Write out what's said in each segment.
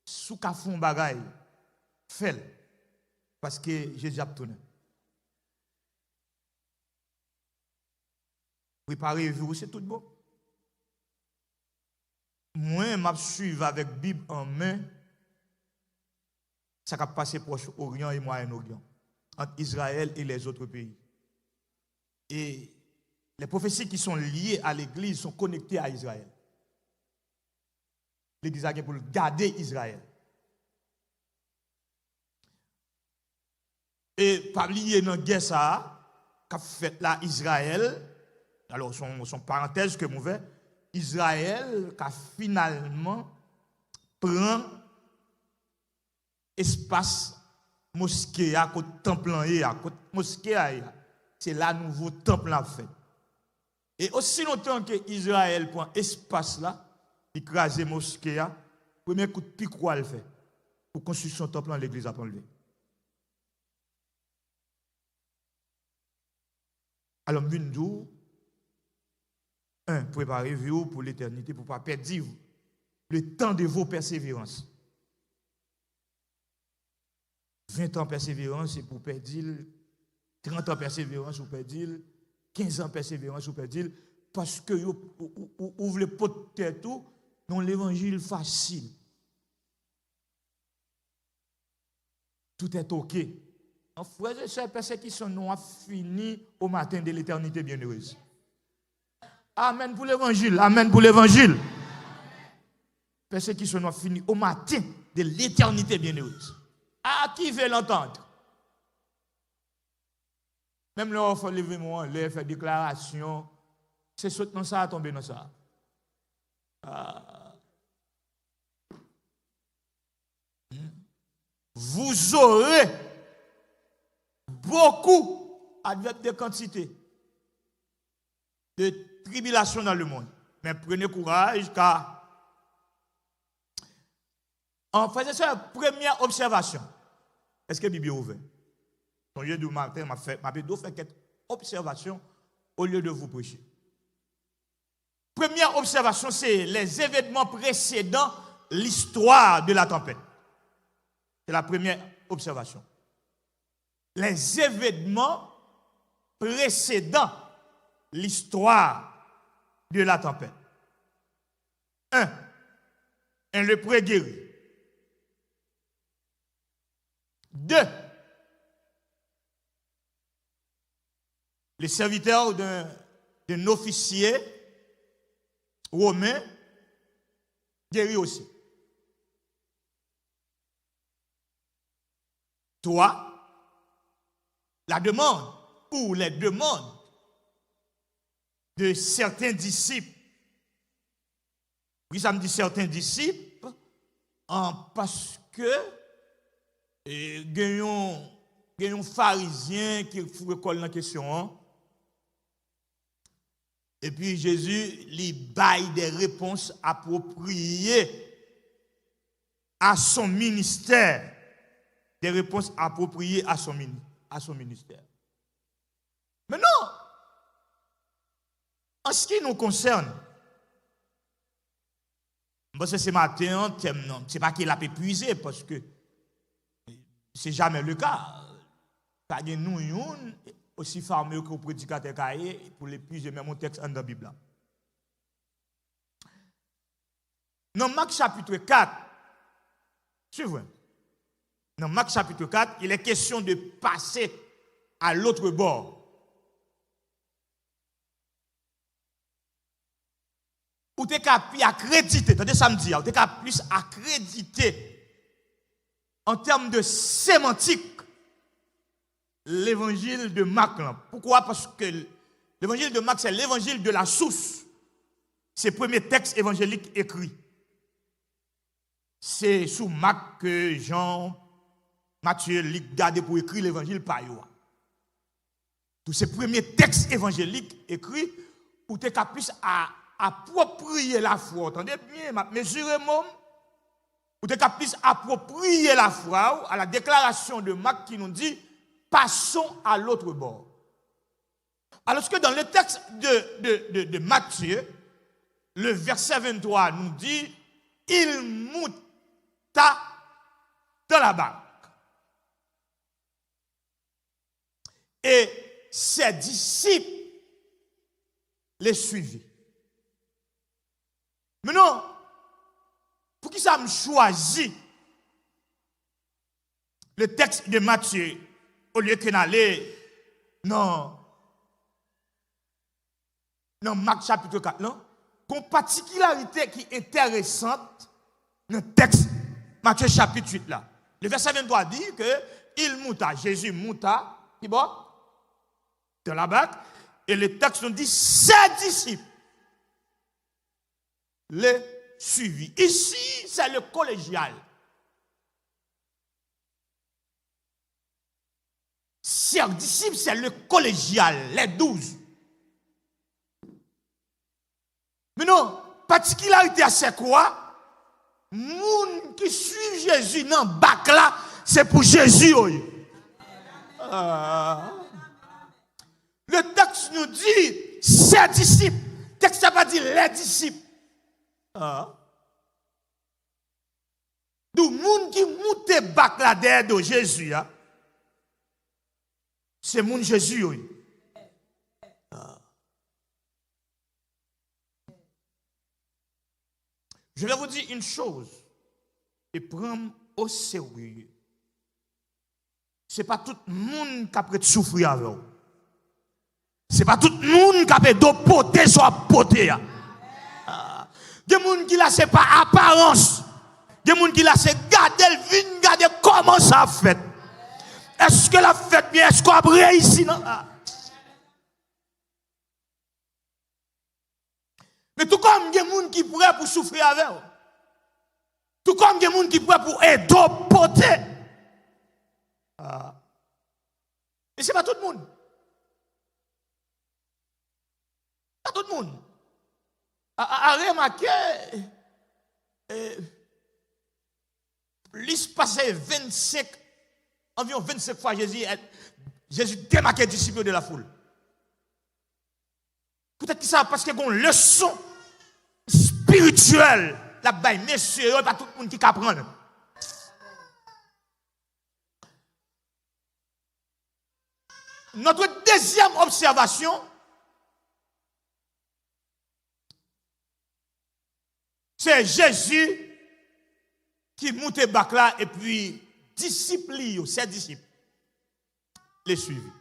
sous ka font bagaille, fait parce que Jésus a tourné. Préparez-vous, c'est tout bon. Moi, je suis avec la Bible en main, ça va passer Proche-Orient et Moyen-Orient, entre Israël et les autres pays. Et les prophéties qui sont liées à l'Église sont connectées à Israël. L'Église a pour garder Israël. Et pas lié dans la guerre ça, qu'a fait là Israël, alors son parenthèse que mauvais, Israël qui finalement prend espace mosquée à côté temple à côté mosquée c'est là nouveau temple a fait. Et aussi longtemps que Israël prend espace là, il crase mosquée premier coup de pic quoi elle fait pour construction temple dans l'église a enlevé. Alors Mundou préparez-vous pour l'éternité pour ne pas perdre le temps de vos persévérances. 20 ans de persévérance, c'est pour perdre 30 ans de persévérance, pour perdre 15 ans de persévérance, pour perdre parce que vous ouvrez les potes de tête dans l'évangile facile. Tout est OK. En frères et sœurs, persécution nous a fini au matin de l'éternité bienheureuse. Amen pour l'évangile. Amen pour l'évangile. Persécution nous a fini au matin de l'éternité bienheureuse. À qui veut l'entendre? Même là, il faut lever moi, là, faire déclaration. C'est sauter dans ça, tomber dans ça. Vous aurez beaucoup, adverbe de quantité, de tribulations dans le monde. Mais prenez courage, car en faisant ça, première observation. Est-ce que la Bible est ouverte? Ton lieu du matin m'a fait quelques observations au lieu de vous prêcher. Première observation, c'est les événements précédents l'histoire de la tempête. C'est la première observation. Les événements précédents l'histoire de la tempête. Un lépreux guéri. 2, les serviteurs d'un officier romain guéri aussi. 3, la demande ou les demandes de certains disciples. Oui, ça me dit certains disciples, parce que gagnons pharisien qui recolle la question. Et puis Jésus lui baille des réponses appropriées à son ministère. Des réponses appropriées à son ministère. Maintenant, en ce qui nous concerne, ce matin, ce n'est pas qu'il a épuisé parce que ce n'est jamais le cas. Pas de nous, aussi fameux que le prédicateur cahier pour l'épuiser même au texte dans la Bible. Dans Marc chapitre 4, suivez. Dans Marc chapitre 4, il est question de passer à l'autre bord. Ou t'es plus accrédité, attendez ça me dit, ou t'es plus accrédité en termes de sémantique l'évangile de Marc. Pourquoi? Parce que l'évangile de Marc, c'est l'évangile de la source. C'est le premier texte évangélique écrit. C'est sous Marc que Jean, Matthieu, Luc gardé pour écrire l'évangile par eux. Tous ces premiers textes évangéliques écrits, où tu es plus à approprier la foi. Entendez bien, mesurez-moi. Où tu es plus approprier la foi à la déclaration de Marc qui nous dit passons à l'autre bord. Alors que dans le texte de Matthieu, le verset 23 nous dit il la barque. Et ses disciples les suivaient. Maintenant, pour qui ça me choisit le texte de Matthieu au lieu que d'aller dans Marc chapitre 4, non? Une particularité qui est intéressante dans le texte Matthieu chapitre 8 là. Le verset 23 dit que Jésus monta, qui bon, dans la barque, et le texte nous dit ses disciples les suivis. Ici, c'est le collégial. Ses disciples, c'est le collégial, les 12. Mais non, particularité à c'est quoi? Moun qui suit Jésus dans le bac là, c'est pour Jésus. Le texte nous dit ses disciples. Le texte n'a pas dit les disciples. Donc, moun qui monte bac là derrière de Jésus, c'est moun Jésus. Je vais vous dire une chose et prendre au sérieux. Ce n'est pas tout le monde qui a prêt de souffrir avec vous. Ce n'est pas tout le monde qui a prêt de poter soit poter. Des gens qui là, ce n'est pas apparence. Des gens qui là, c'est garder comment ça fait. Est-ce que la fête bien, est-ce qu'on a réussi? Non? Mais tout comme il y a des gens qui pourraient pour souffrir avec vous. Tout comme il y a des gens qui pourraient pour aider poter. Mais ce n'est pas tout le monde. Pas tout le monde. À remarquer, il se passait environ 25 fois Jésus démarquait les disciples de la foule. Peut-être que ça parce qu'il y a une leçon spirituelle là-bas, messieurs, pas tout le monde qui apprend. Notre deuxième observation, c'est Jésus qui monte bac là et puis ses disciples les suivent.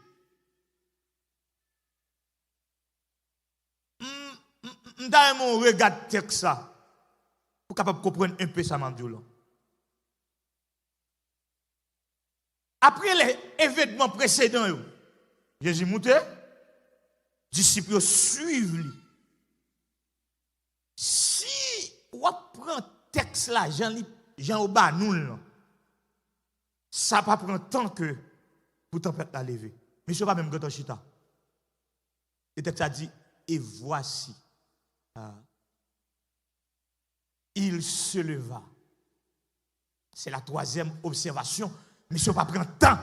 Dans mon regard texte ça pour capable comprendre un peu ça mandou. Après les événements précédents, Jésus monte, disciples suivent lui. Si on prend texte là, Jean Oba nous, ça va prendre tant que pour tempête la lever. Mais ce n'est pas même quand on chita. Le texte a dit, et voici. Il se leva. C'est la troisième observation. Mais ce n'est pas prendre temps.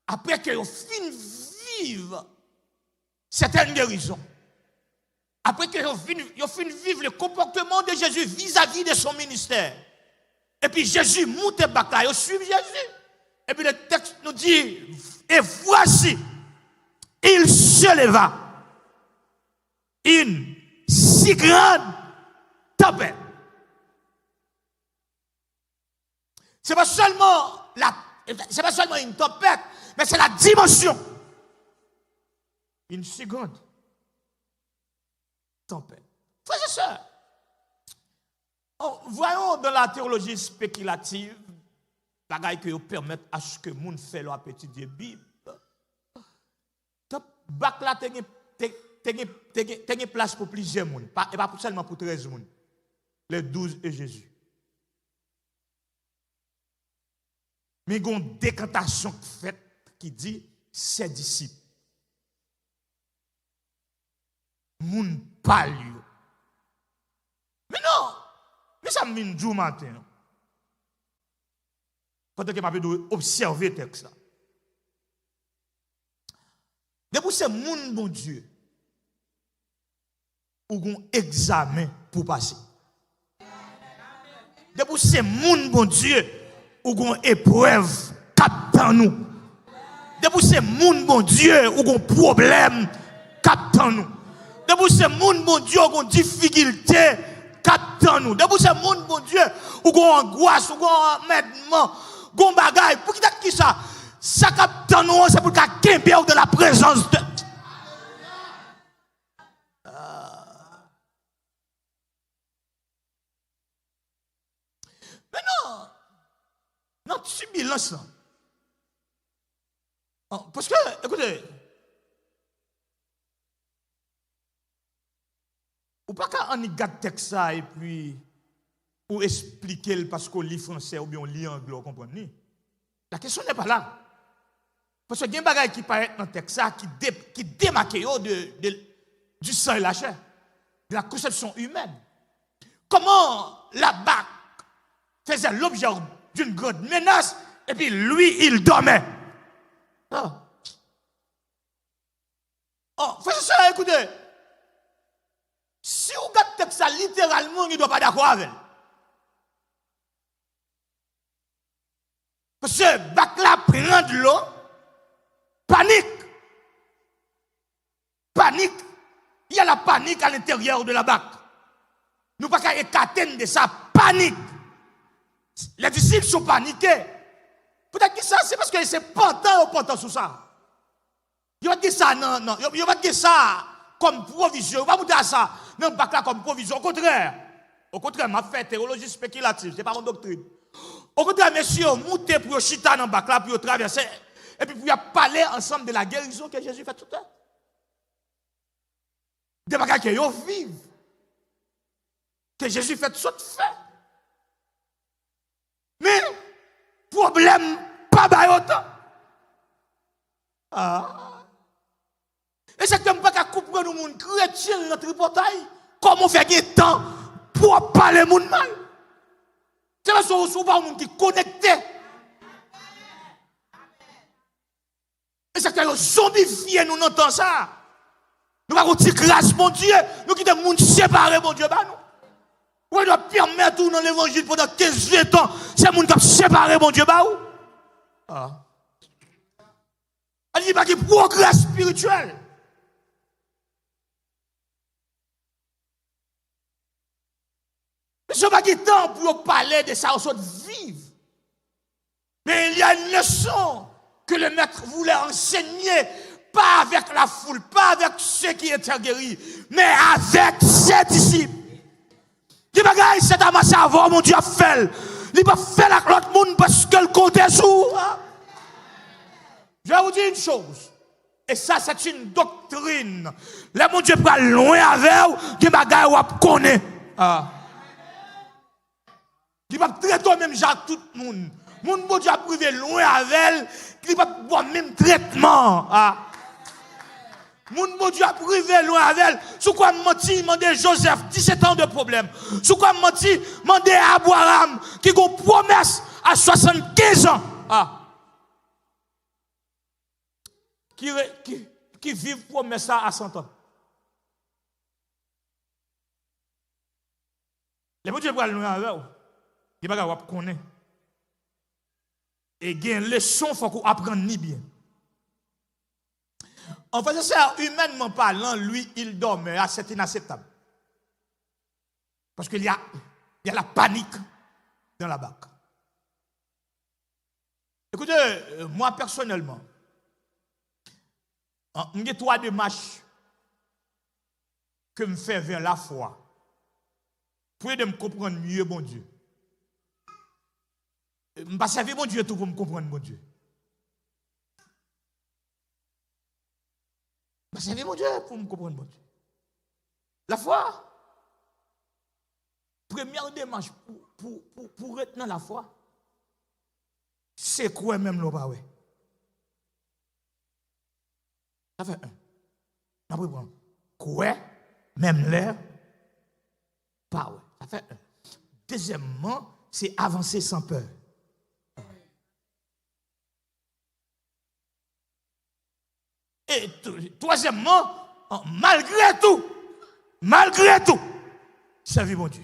Après que vous fin vivre certaines guérisons. Après que vous fin vivre le comportement de Jésus vis-à-vis de son ministère. Et puis Jésus monte bac là, vous suivez Jésus. Et puis le texte nous dit, et voici, il se leva. Une si grande tempête. Ce n'est pas seulement une tempête, mais c'est la dimension. Une si grande tempête. Frères et sœurs, voyons dans la théologie spéculative, bagaille que vous permettent à ce que les gens fassent leur petit Bible. Bac là, t'as place pour plusieurs gens, et pas seulement pour 13 personnes. Les 12 et Jésus. Mais il y a une décantation faite qui dit ses disciples. Moun parle. Mais non, mais ça me vient du matin. Pendant que je vais observer le texte là. Depuis ce moun bon Dieu, ou un examen pour passer. Depuis ce moun bon Dieu, ou gon épreuve captant nous. Depuis c'est monde bon Dieu ou gon problème captant nous. Depuis c'est monde bon Dieu ou gon difficulté captant nous. Depuis c'est monde bon Dieu ou gon angoisse ou gon emmerdement, gon bagaille. Pour qui ça? Ça captant nous c'est pour qu'a kembe de la présence de Mais non, notre turbulence, parce que, écoutez, ou pas qu'à en garde texte ça et puis, ou expliquer parce qu'on lit français ou bien on lit anglais, vous comprenez? La question n'est pas là. Parce que il y a des bagages qui paraissent dans le texte ça, qui démarquent du sang et la chair, de la conception humaine. Comment la BAC faisait l'objet d'une grande menace, et puis lui, il dormait. Frère ça, écoutez, si vous regardez ça littéralement, il ne doit pas d'accord avec. Parce que bac là prend de l'eau, panique. Panique. Il y a la panique à l'intérieur de la bac. Nous ne pouvons pas écarter de ça, panique. Les disciples sont paniqués. Peut-être que ça, c'est parce que c'est pantant sur ça. Il va dire ça, non. Il va dire ça comme provision. Il va vous dire ça, non, pas là comme provision. Au contraire, m'a fait théologie spéculative, ce n'est pas mon doctrine. Au contraire, messieurs, montez pour chita dans le bac là, pour traverser, et puis pour parler ensemble de la guérison que Jésus fait tout le temps. Des bagages que vous vivez. Que Jésus fait tout fait. Mais, problème, pas bayotant. Et c'est comme pas qu'à couper nous monde chrétien dans notre portail. Comment on fait du temps pour parler monde mal? C'est parce que vous souvent monde qui connecté. Et c'est que vous zombifiez nous dans ça. Nous avons une grâce, mon Dieu. Nous quittons le monde séparé, mon Dieu, bah nous. Ou doit permettre dans l'évangile pendant 15-20 ans, c'est le monde qui a séparé, mon Dieu, bah où? Il dit pas qu'il y a progrès spirituel. Mais ce n'est pas qu'il temps pour parler de ça, on soit vivre. Mais il y a une leçon que le maître voulait enseigner, pas avec la foule, pas avec ceux qui étaient guéris, mais avec ses disciples. Il dit, bagaille, c'est à ma savoir, mon Dieu a fait. Il va faire avec l'autre monde parce que le compte est sous. Je vais vous dire une chose. Et ça, c'est une doctrine. Là, mon Dieu prend loin avec vous, il bagaille ou connaît. Il va traiter même Jacques tout le monde. Mon Dieu a privé loin avec elle, il va boire même traitement. Mon Dieu a privé loin avec elle. Sous quoi menti, mandé Joseph, 17 ans de problème. Sous quoi menti, mandé Abraham, qui a une promesse à 75 ans. Qui vivent promesse à 100 ans. Les mon Dieu va loin avec vous. Il va pas connaître. Et il y a une leçon, il faut qu'on apprenne ni bien. En fait, ça, humainement parlant, lui, il dormait. C'est inacceptable. Parce qu'il y a la panique dans la barque. Écoutez, moi personnellement, il y a 3 démarches que je fais vers la foi pour aider à me comprendre mieux, bon Dieu. Je ne vais pas servir mon Dieu tout pour me comprendre, mon Dieu. Je vais servir mon Dieu pour me comprendre, mon Dieu. La foi, première démarche pour retenir la foi, c'est quoi même le pas? Ça fait un. Après, bon, quoi même l'air? Pas ouais. Ça fait un. Deuxièmement, c'est avancer sans peur. Et troisièmement, malgré tout, servir mon Dieu.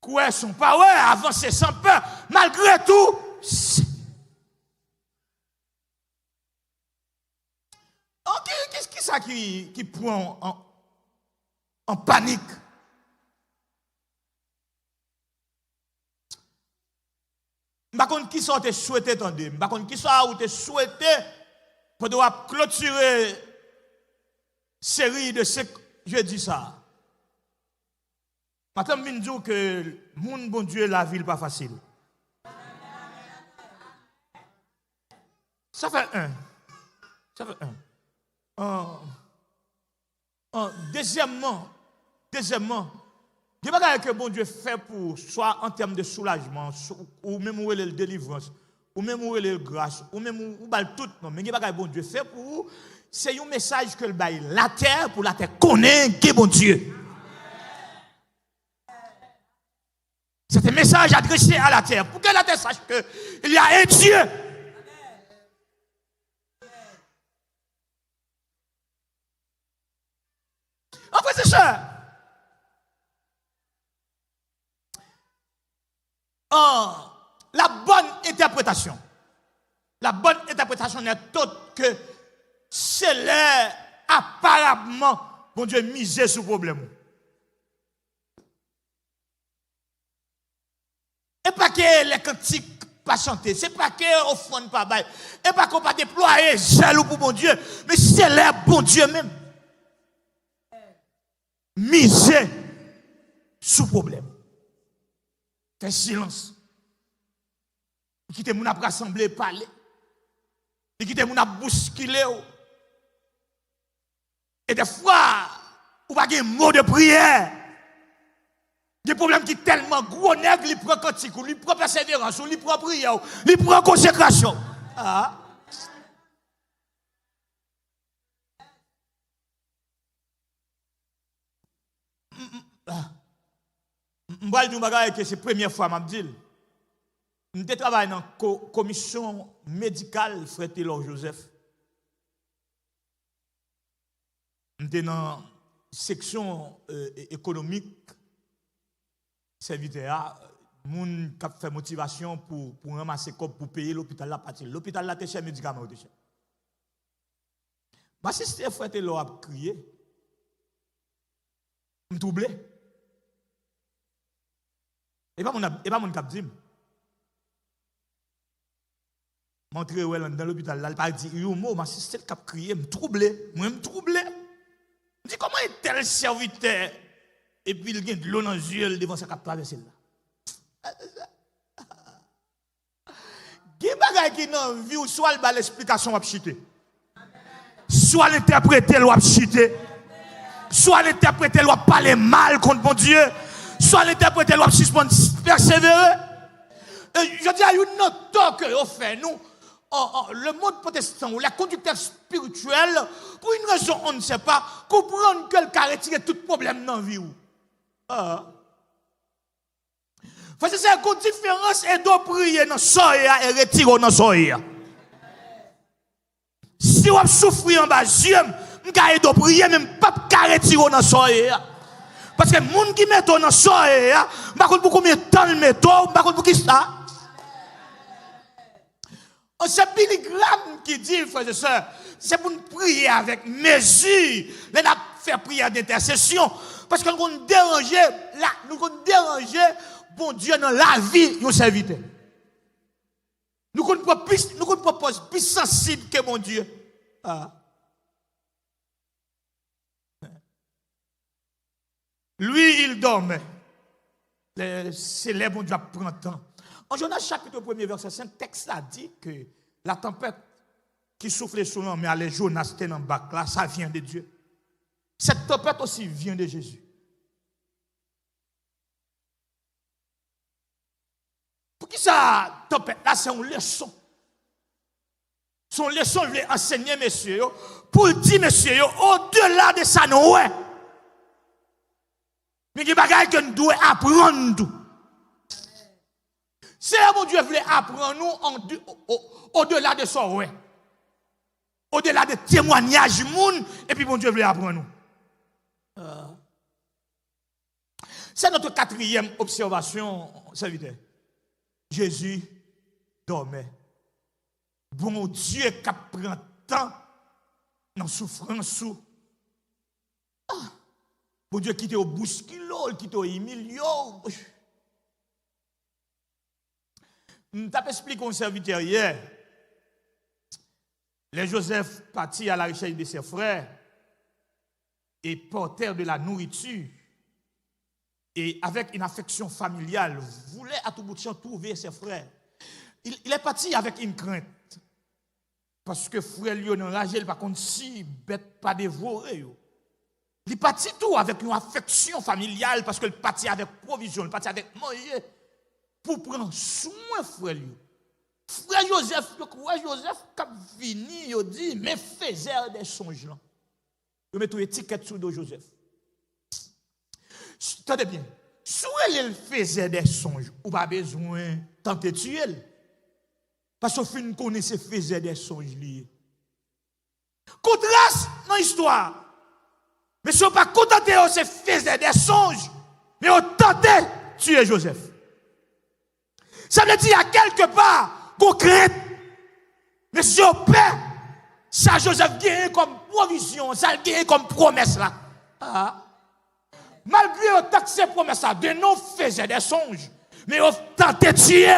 quoi son pas avancer sans peur, malgré tout. Qu'est-ce que ça qui prend en panique? Je ne sais pas qui sont souhaité attendre. Je ne sais pas qui sont souhaité pour clôturer série de ce je dis ça. Maintenant, je dis que mon bon Dieu, la ville pas facile. Ça fait un. Ça fait un. Deuxièmement, il y a des choses que bon Dieu fait pour, soit en termes de soulagement, ou même où il est la délivrance, ou même où il est la grâce, ou même où il tout, non, mais il y a des choses que bon Dieu fait pour vous, c'est un message que le bail la terre, pour la terre connaît qui est bon Dieu. C'est un message adressé à la terre, pour que la terre sache qu'il y a un Dieu. En fait, c'est ça. La bonne interprétation n'est autre que c'est là, apparemment, bon Dieu, miser sur le problème. Et pas que les cantiques pas chanter, c'est pas que offrande pas bail, et pas qu'on pas déployer jaloux pour bon Dieu, mais c'est là, bon Dieu même. Miser sous problème. Fais silence. Quittez mon ap rassembler parler. Quittez mon ap bousculer. Et des fois, ou pas un mot de prière. Des problèmes qui tellement gros nègre, il prend cantique, il prend persévérance, il prend prière, il prend consécration. Ah. Je vais dire que c'est la première fois que je dis. Je travaille dans la commission médicale Frère Taylor Joseph. Je suis dans la section économique, serviteur, moun qui fait motivation pour ramasser comme pour payer l'hôpital là partir. L'hôpital là, t'es cher médicaments, t'es cher. Ma sister Frère Taylor a crié. Je suis troublé. Et pas mon cap dit. Montré dans l'hôpital là, il pas dit un mot, ma sister le cap crié, me troublé, moi me troublé. Je dis comment est tel serviteur et puis il gagne de l'eau dans les yeux devant sa cap traverser là. Il y a des choses qui n'ont vu soit l'explication ou chiter. Soit l'interpréter ou chiter. Soit l'interpréter ou parler mal contre mon Dieu. Soit l'interpréter ou suspendre persévérer. Je dis à une note que vous fait nous le monde protestant ou la conducteur spirituel, pour une raison on ne sait pas, comprendre que le cas retire tout problème dans la vie. Parce que c'est une différence et de prier dans soya et retirer dans soya. Si vous souffrez en bas, je vais prier, même pas retirer dans soya. Parce que les gens qui mettent dans soya, je ne sais pas pour combien de temps ils mettent, je ne sais pas pour qui ça. C'est Billy Graham qui dit, frères et sœurs, c'est pour nous prier avec mesure. Nous avons fait prière d'intercession. Parce que nous avons dérangé, bon Dieu, dans la vie, nous serviteurs. Nous proposons plus sensible que mon Dieu. Lui, il dormait. C'est là, bon Dieu, prend temps. En Jonas chapitre 1er verset 5, texte là dit que la tempête qui soufflait sur nous, mais allait Jonas était dans le bac là, ça vient de Dieu. Cette tempête aussi vient de Jésus. Pour qui ça tempête là, c'est une leçon. Son leçon, je voulais enseigner, messieurs, pour dire, messieurs, au-delà de ça, nous, ouais. Mais il y a des choses que nous devons apprendre. C'est mon Dieu voulait apprendre nous au-delà de ça, ouais. Au-delà de témoignages du monde, et puis mon Dieu voulait apprendre nous. C'est notre quatrième observation, serviteur. Jésus dormait. Bon Dieu qui prend temps dans la souffrance. Bon Dieu qui te bouscule, qui te humilie. Je t'ai expliqué au serviteur hier. Les Joseph partis à la recherche de ses frères et portèrent de la nourriture. Et avec une affection familiale, voulait à tout bout de champ trouver ses frères. Il est parti avec une crainte. Parce que frère lui a enragé, par contre, si bête pas dévoré. Il est parti tout avec une affection familiale, parce qu'il est parti avec provision, il est parti avec moyen pour prendre soin frère lui. Frère Joseph, quand vini, il dit, mais faisait des songes là. Il met une étiquette sur Joseph. Attendez bien, si elle faisait des songes, ou pas besoin de tenter de tuer. Parce que fin connaissait faisait des songes liés. Contraste dans l'histoire. Mais si on pas contenté, on se faisait des songes, mais on tentait de tuer Joseph. Ça veut dire à quelque part qu'on craint. Mais si on paie, ça Joseph gagne comme provision, ça gagne comme promesse là. Malgré autant que ces promesses là, de nous faisaient des songes, mais on tentait de tuer.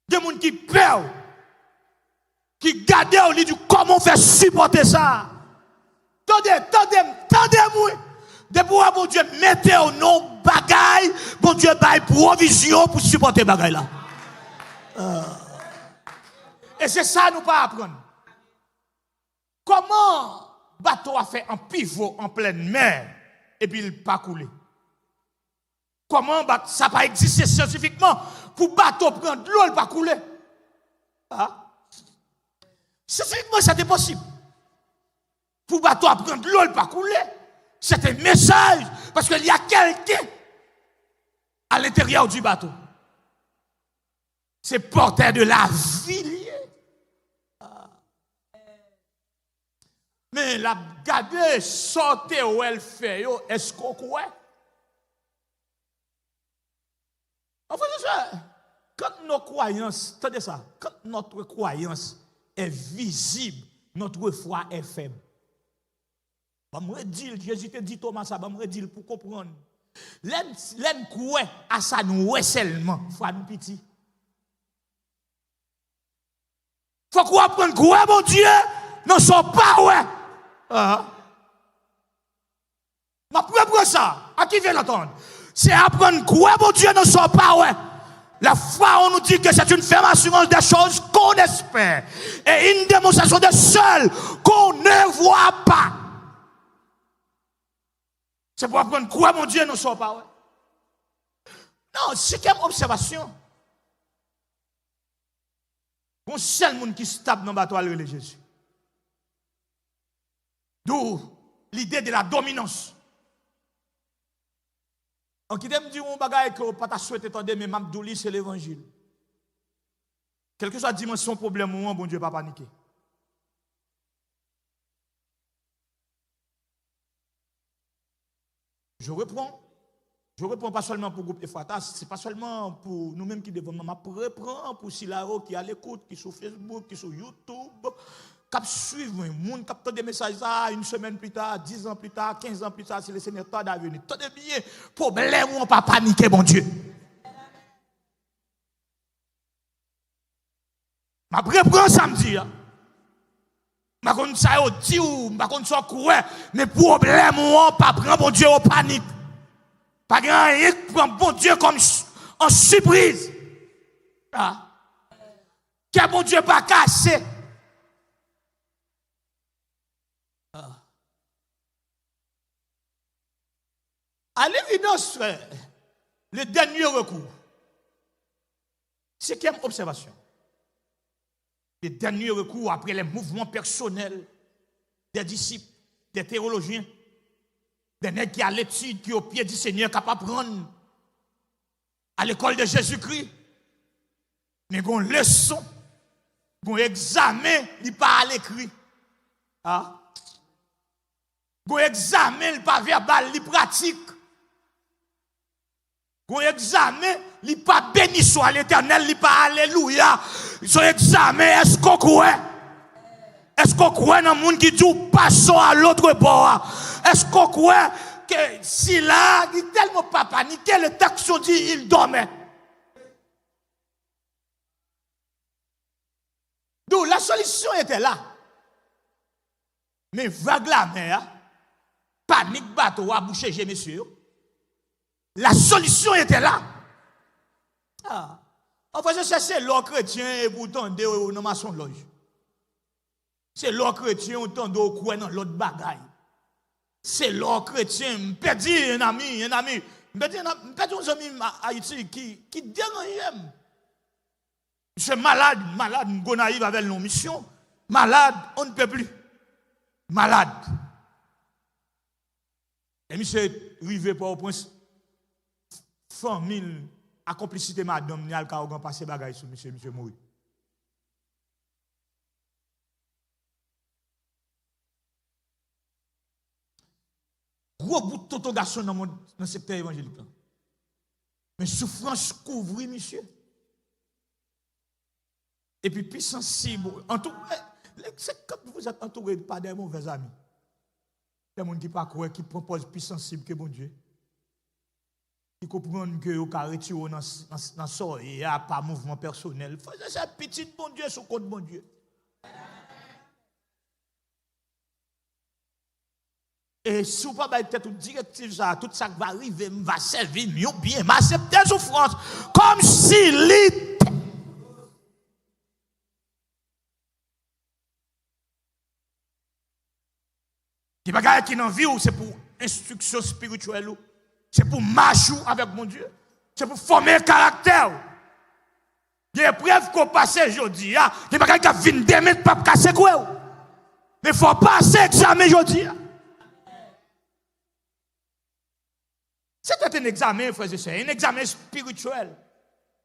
Des gens qui peur, qui gardent au lit du comment faire supporter ça. Tendez-moi. Depuis que bon Dieu mettez au nom bagaille, bon Dieu baille provision pour supporter bagaille là. Et c'est ça nous pas apprendre. Comment bateau a fait un pivot en pleine mer et puis il pas coulé? Comment ça n'a pas existé scientifiquement pour bateau prendre de l'eau et pas couler? Scientifiquement, c'était possible. Pour bateau prendre de l'eau et pas couler, c'est un message parce qu'il y a quelqu'un à l'intérieur du bateau. C'est porteur de la vie. Mais la garder, sortez où elle fait, est-ce qu'on croit? Enfin, quand nos croyances, attendez ça, quand notre croyance est visible, notre foi est faible. Je me redis, Jésus te dit Thomas, ça, je me redis pour comprendre. L'en croit à ça nous seulement, foi nous petit. Faut qu'on apprenne quoi, mon Dieu, ne sont pas ouais. Ma prendre ça, à qui vient l'entendre? C'est apprendre quoi, mon Dieu, ne sont pas ouais. La foi, on nous dit que c'est une ferme assurance des choses qu'on espère et une démonstration de celles qu'on ne voit pas. C'est pour apprendre quoi, mon Dieu, ne sont pas ouais. Non, cinquième observation. Bon, seul monde qui se tape dans le bateau à le Jésus. D'où l'idée de la dominance. On qui me dit un bagage que pas ta souhaité attendre mais m'abdouli c'est l'évangile. Quelle que soit la dimension problème ou bon Dieu pas paniquer. Je reprends pas seulement pour le groupe Ephrata, c'est pas seulement pour nous-mêmes qui devons, je reprends pour Silaro qui est à l'écoute, qui est sur Facebook, qui est sur YouTube, qui suivre un monde, qui a des messages une semaine plus tard, 10 ans plus tard, 15 ans plus tard, c'est le Seigneur tard d'avenir. Tenez bien, problème ou on pas paniquer, mon Dieu. Je reprends samedi. Je ne sais pas si vous dites ou mais problème ou on pas prendre mon Dieu en panique. Pas rien prendre bon Dieu comme en surprise. Que bon Dieu pas cassé. À l'évidence, le dernier recours. Cinquième observation. Le dernier recours après les mouvements personnels des disciples, des théologiens, des nègres qui à l'étude, qui au pied du Seigneur, capable de prendre à l'école de Jésus-Christ. Mais une leçon, un examen, il pas à l'écrit. Go examen, il pas verbal, il pratique. Go examen, il pas béni soit l'Éternel, il pas alléluia. Son examen, est-ce qu'on croit? Est-ce qu'on croit dans le monde qui dit passons à l'autre bord? Est-ce qu'on croit que si là, il est tellement pas paniqué, le texte dit il dormait. Donc la solution était là. Mais vague la mer, panique bateau à boucher, j'ai messieurs. La solution était là. Ah. En fait, c'est l'or chrétien et vous tendez dans ma son loge. C'est l'or chrétien, vous tendez au coin dans l'autre bagaille. C'est l'or chrétien, m'perdi un ami, m'perdi un ami à Haïti qui dérange. Je suis malade, m'gonaïve avec nos missions. Malade, on ne peut plus. Malade. Et monsieur rivé pour au point famille à complicité madame ni al ka on passer bagaille sur monsieur mourir. Gros bout de toto garçon dans le secteur évangélique. Mais souffrance couvre monsieur. Et puis puissance sensible. C'est comme vous êtes entouré par des mauvais amis. Des gens qui ne croient pas, qui proposent plus sensible que bon Dieu. Qui comprennent que vous pouvez retirer dans ça et il n'y a pas de mouvement personnel. Faisez ça petit bon Dieu sur compte bon Dieu. Et si vous ne pouvez pas être directif, tout ça qui va arriver, va servir mieux bien, m'accepter la souffrance comme si l'île. Il n'y a pas qui n'en vit, c'est pour instruction spirituelle, c'est pour marcher avec mon Dieu, c'est pour former un caractère. Il y a des preuves qu'on passe aujourd'hui, il n'y a pas qui vient démettre pas casser quoi. Mais il faut passer examen aujourd'hui. C'est un examen, frères et sœurs, un examen spirituel.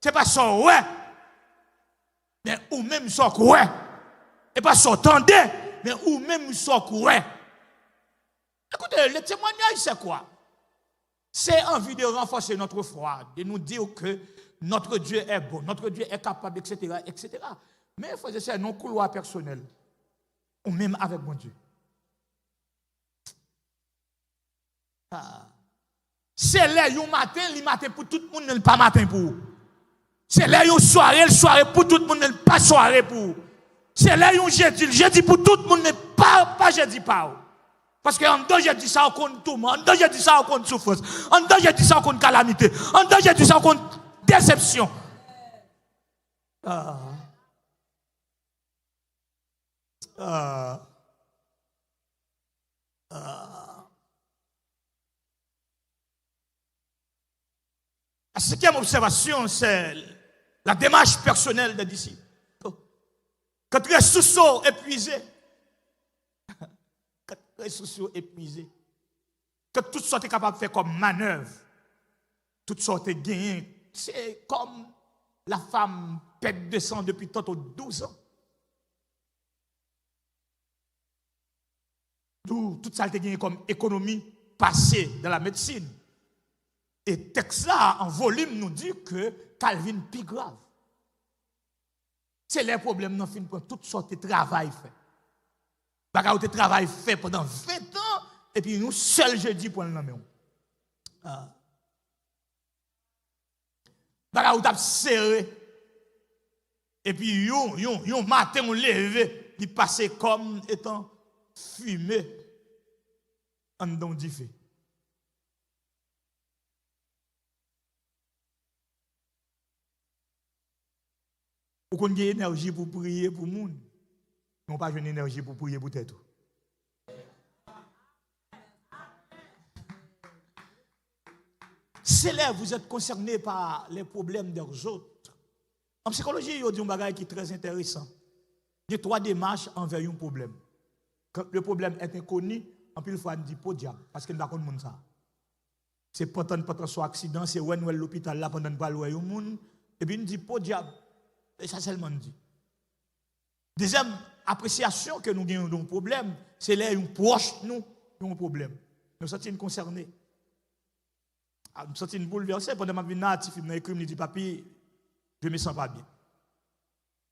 Ce n'est pas ça, ouais, mais ou même ça, ouais. Et pas ça, attendez, mais ou même ça, ouais. Écoutez, le témoignage, c'est quoi? C'est envie de renforcer notre foi, de nous dire que notre Dieu est bon, notre Dieu est capable, etc., etc. Mais il faut que c'est non couloir personnel, ou même avec mon Dieu. Ah. C'est là, un matin, le matin pour tout le monde, pas matin pour vous. C'est là, une soirée, le soirée pour tout le monde, pas soirée pour vous. C'est là, un jeudi, le jeudi pour tout le monde, pas jeudi pas vous. Parce qu'en dedans, j'ai dit ça, on compte tout, en dedans, j'ai dit ça, on compte souffrance, en dedans, j'ai dit ça, on compte calamité, en dedans, j'ai dit ça, on compte déception. La cinquième observation, c'est la démarche personnelle des disciples. Quand les sous épuisés, les sociaux épuisés, que toutes sortes capables de faire comme manœuvre, toutes sortes gagnées, c'est comme la femme pète de sang depuis tantôt 12 ans. D'où tout ça a été gagné comme économie passée dans la médecine. Et texte là, en volume, nous dit que Calvin plus grave. C'est les problèmes dans fin pour toutes sortes de travail fait. Bagarre de travail fait pendant 20 ans, et puis nous seul jeudi pour le nommer. Bagarre de serré. Et puis yon matin on levé, il passait comme étant fumé en dedans du feu. Ou qu'on ait énergie pour prier pour le monde, non pas une énergie pour prier pour tête. C'est là que vous êtes concerné par les problèmes des autres. En psychologie, il y a un bagage qui est très intéressant. Il y a 3 démarches envers un problème. Quand le problème est inconnu, en plus, il faut dire pour diable, parce qu'il n'y a pas de monde ça. C'est pendant son accident, c'est où l'hôpital là pendant pas loin au monde, et puis il dit pour diable. Et ça seulement dit. Deuxième appréciation que nous avons d'un problème, c'est là un proche nous un problème. Nous sommes concernés. Nous sommes bouleversés. Pendant que je viens natif, dans les crimes, je dis, papi, je me sens pas bien.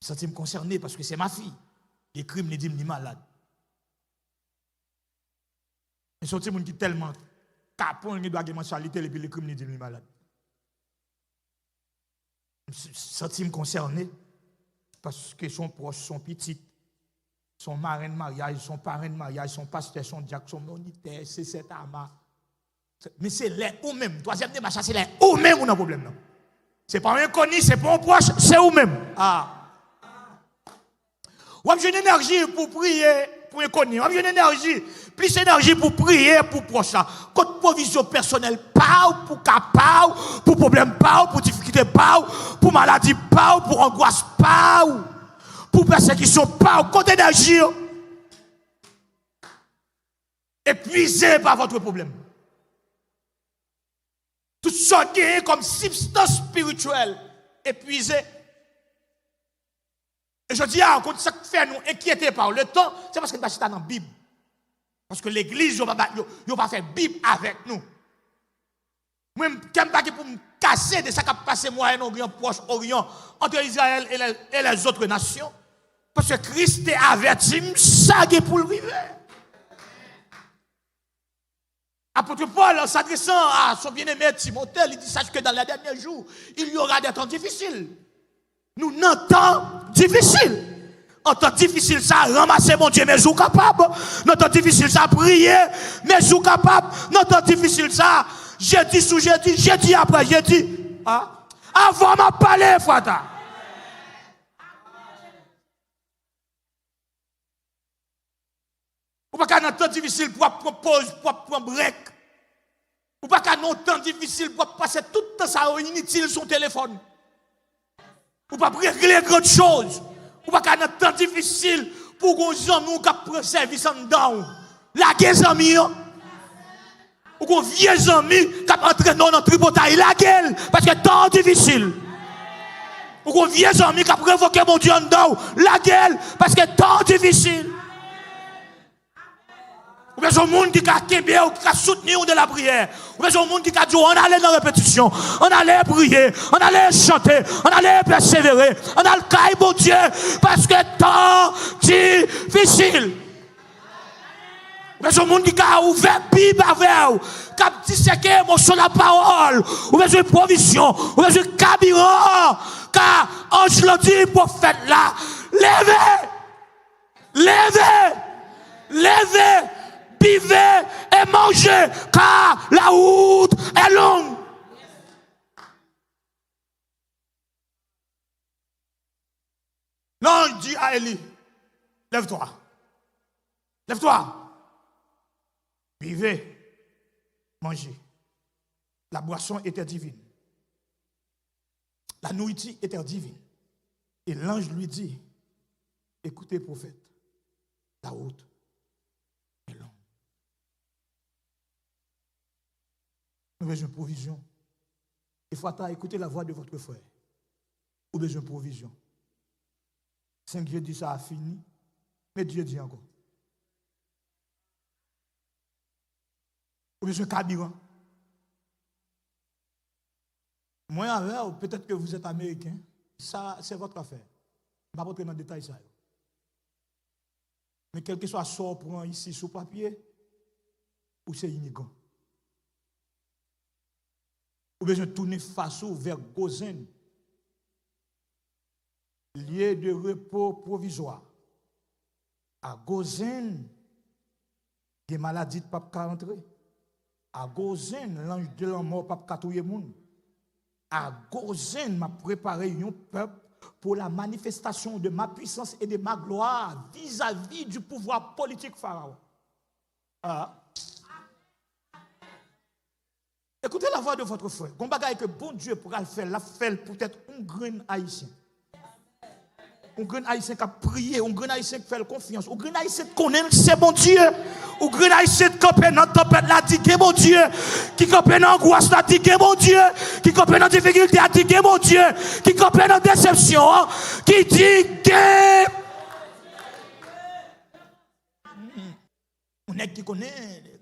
Nous sommes concernés parce que c'est ma fille. Les crimes, je dis, je suis malade. Mais sont des gens qui tellement capons, qui doivent mensualité, et puis les crimes, je dis, je suis malade. Nous sommes concernés parce que son proche, son petit, son marraine de mariage, son parrain de mariage, son pasteur, son diacre, son monitaire, c'est cet ama. Mais c'est les ou même. Troisième démarche, c'est les ou même ou non problème. Ce n'est pas un inconnu, ce n'est pas un proche, c'est ou même. Ah. Ou j'ai une énergie pour prier pour un inconnu. Ou j'ai une énergie, plus d'énergie pour prier pour proche. Contre provision personnelle, pas pour capable, pour problème, pas pour difficulté, pas pour maladie, pas pour angoisse, pas pour persécution, pas contre énergie. Épuisé par votre problème. Tout ça qui est comme substance spirituelle épuisé. Et je dis, quand ça fait nous inquiéter par le temps, c'est parce que nous sommes dans la Bible. Parce que l'église, il n'a pas fait Bible avec nous. Moi, je ne pas pour me casser de ça qui a passé Moyen-Orient, Proche-Orient, entre Israël et les autres nations. Parce que Christ est averti, ça qui est pour le vivre. Apôtre Paul, en s'adressant à son bien-aimé Timothée, il dit, sache que dans les derniers jours, il y aura des temps difficiles. Nous, dans temps difficile. En temps difficile, ça ramasser mon Dieu, mais vous capable. Dans temps difficile, ça prier, mais vous capable. Dans temps difficile, ça jeudi sous jeudi après jeudi. Ah? Avant de parler, Fata. Ou pas qu'à un temps difficile pour proposer, pour prendre break. Ou pas qu'à un temps difficile pour passer tout le temps ça inutile son téléphone. Ou pas régler grand chose. Ou pas qu'à un temps difficile pour qu'on amis qui prennent service en dedans. La guerre amis. Ou qu'on vieux amis qui entraînent dans notre tripotaille. La gueule parce que temps difficile. Ou qu'on vieux amis qui provoqué mon Dieu en dedans. La gueule parce que temps difficile. Ou bien un monde qui a kébé ou qui a soutenu de la prière. Ou bien un monde qui a dit on allait dans la répétition, on allait prier, on allait chanter, on allait persévérer, on allait cailler mon Dieu parce que temps difficile. Ou bien un monde qui a ouvert la Bible avec vous, qui a disséqué l'émotion de la parole, ou bien une provision, ou bien un carburant, car ange l'a dit prophète là, levez, levez, levez. Vivez et mangez, car la route est longue. L'ange dit à Élie, lève-toi. Lève-toi. Vivez, mangez. La boisson était divine. La nourriture était divine. Et l'ange lui dit, écoutez, prophète, la route est longue. Nous avons besoin de provision. Il faut écouter la voix de votre frère. Ou besoin de provision. 5 Dieu dit ça a fini. Mais Dieu dit encore. Ou besoin de carburant. Moi, peut-être que vous êtes américain. Ça, c'est votre affaire. Je ne vais pas rentrer dans le détail ça. Mais quel que soit sort prend ici sous papier, ou c'est uniquement. Ou besoin de tourner face vers Gozen, lieu de repos provisoire. À Gozen, des maladies de pape pas rentrer. À Gozen, l'ange de la mort pape pas touyer monde. À Gozen, m'a préparé un peuple pour la manifestation de ma puissance et de ma gloire vis-à-vis du pouvoir politique pharaon. Ah. Écoutez la voix de votre frère. Qu'on bagaille que bon Dieu pourra le faire, la fait peut-être un grand haïtien. Un grand haïtien qui a prié, un grand haïtien qui fait confiance, un grand haïtien qui connaît c'est bon Dieu. Un grand haïtien qui campe dans la tempête, la dit que bon Dieu. Qui campe dans l'angoisse, la dit que bon Dieu. Qui campe dans la difficulté, la dit que bon Dieu. Qui campe dans la déception, qui dit que. On est qui connaît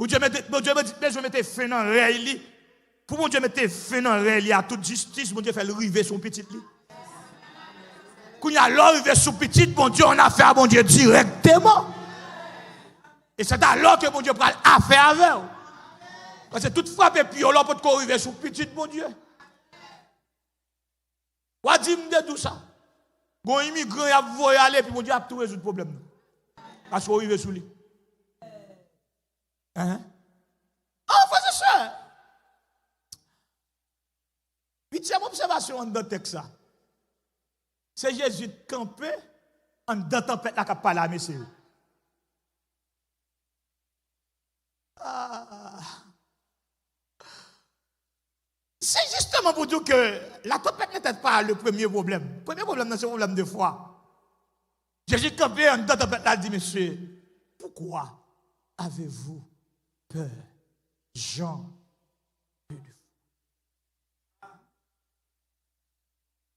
Bon Dieu mette fin dans réel. Pour bon Dieu mette fin dans réel à toute justice, bon Dieu fait le river son petit lit. Quand il y a l'arrivée sous petit, bon Dieu, on a fait à bon Dieu directement. Et c'est alors que bon Dieu prend affaire avec vous. Parce que toute frappe et puis on peut arriver sous petit, bon Dieu. Ou dit-moi tout ça. Bon immigrant, il a voulu aller, puis bon Dieu a tout résoudre le problème. Parce qu'on arrive sous lui. Hein? Oh, frère, c'est ça. Huitième observation dans le texte. C'est Jésus campé en dans tempête la capale à messieurs. C'est justement pour dire que la tempête n'était pas le premier problème. Le premier problème, c'est le problème de foi. Jésus campé en dans tempête là dit, monsieur, pourquoi avez-vous peur, Jean?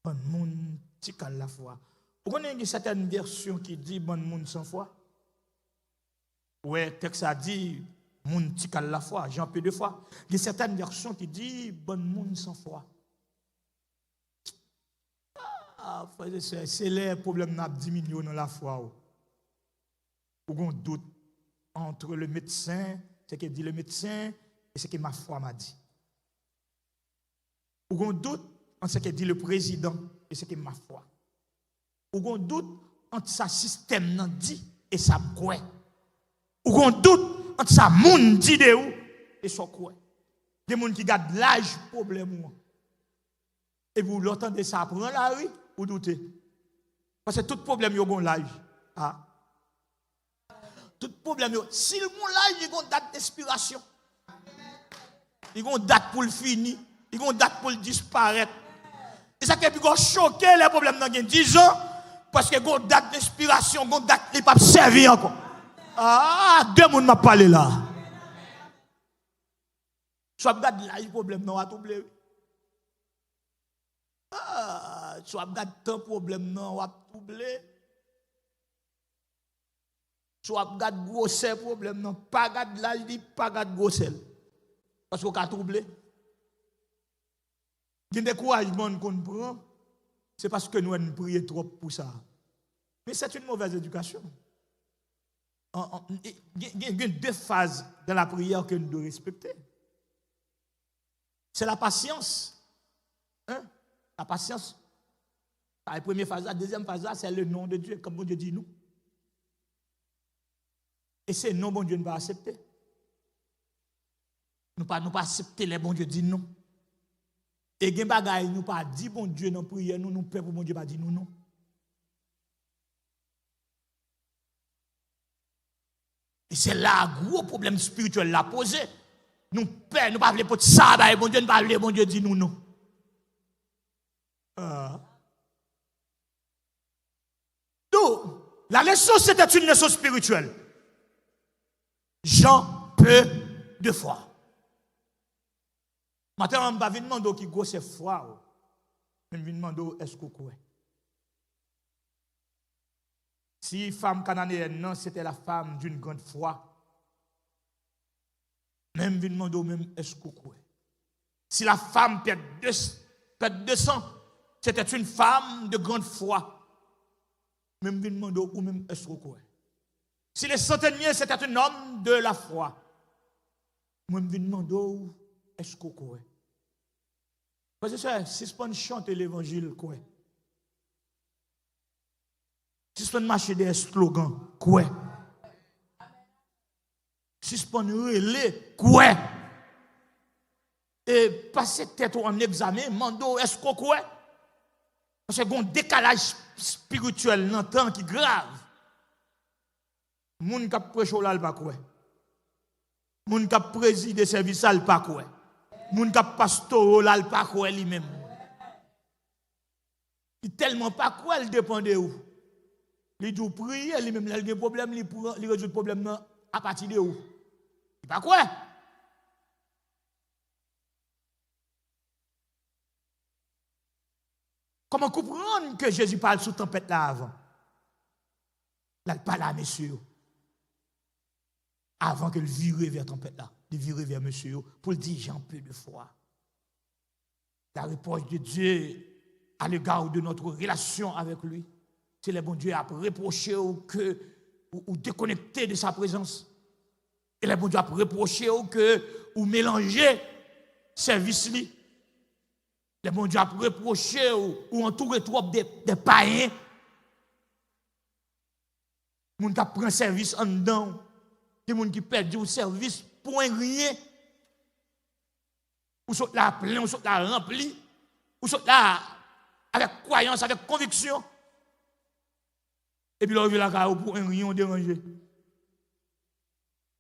Bon monde qui a la foi. Vous connaissez une certaine version qui dit bon monde sans foi? Ouais, texte a dit monde qui a la foi, Jean peu de foi. Il y a certaines versions qui dit bon monde sans foi. Ah, frère, c'est les problèmes n'a 10 millions dans la foi. Ou on doute entre le médecin, ce que dit le médecin et ce que ma foi m'a dit. Ou on doute en ce que dit le président et ce que ma foi. Ou on doute entre sa système nan dit et sa quoi. Ou on doute entre sa moun dit de ou et son quoi. Des gens qui gardent l'âge problème. Et vous l'entendez ça prend la rue ou doutez. Parce que tout problème yo gon l'âge. Ah. Tout problème yo, si le mon l'âge il gon date d'expiration. Il gon date pour le finir, il gon date pour le disparaître. Et ça qui est plus choqué les problèmes dans 10 ans parce que gon date d'inspiration, gon date il pas servir encore. Ah, deux monde m'a parlé là. Soit regarde là le problème non à oublier. Ah, soit regarde ton problème non à oublier. Soit regarde gros problème non pas regarde là il dit pas regarde gros parce qu'on a troublé. Il y a des découragements qu'on prend, c'est parce que nous avons prié trop pour ça. Mais c'est une mauvaise éducation. Il y a deux phases dans la prière que nous devons respecter. C'est la patience. Hein? La patience. La première phase, la deuxième phase, c'est le nom de Dieu, comme bon Dieu dit nous. Et c'est non, bon Dieu ne va accepter. Nous ne pas accepter les bon Dieu dit non. Et gen bagay nous pas dit bon Dieu dans prière nous peur pour bon Dieu pas dit nous non. Et c'est là gros problème spirituel la posé. Nous peur nous pas vle pour ça ba bon Dieu ne pas vle bon Dieu dit nous non. Donc la leçon c'était une leçon spirituelle. Jean peu de foi. Maintenant, je vais demander qui grosse foi. Je vais demander est-ce que vous croyez. Si femme cananéenne, non, c'était la femme d'une grande foi. Même je vais demander même est-ce que vous croyez. Si la femme perd 200, c'était une femme de grande foi. Même je vais demander ou même est-ce que vous croyez. Si les centeniers, c'était un homme de la foi. Moi, je vais demander est-ce que vous croyez? Parce que c'est si je peux chanter l'évangile, quoi? Si je peux marcher des slogans, quoi? Si je peux relayer, quoi? Et passer tête en examen, mando est-ce que vous croyez? Parce qu'il y a un décalage spirituel dans le temps qui est grave. Moun k'ap prêche là pas quoi. Moun k'ap préside service là pas quoi. Moun k'ap pasteur là pas quoi lui-même. Il tellement pas quoi il dépend de où. Il dit prier lui-même là il a problème il résout le problème à partir de où. Il pas quoi. Comment comprendre que Jésus parle sous tempête là avant? Là il parle à messieurs. avant que le virer vers tempête là, de virer vers monsieur, pour le dire, j'ai un peu de foi. La réponse de Dieu à l'égard de notre relation avec lui, c'est le bon Dieu a reproché ou déconnecté de sa présence. Et le bon Dieu a reproché ou mélanger service li. Le bon Dieu a reproché ou entouré trop des païens. Les gens qui prennent service en dedans, des gens qui perdent du service pour rien. Ou sont là plein, ou sont là remplis, ou sont là avec croyance, avec conviction. Et puis, là, la carrière pour un rien déranger.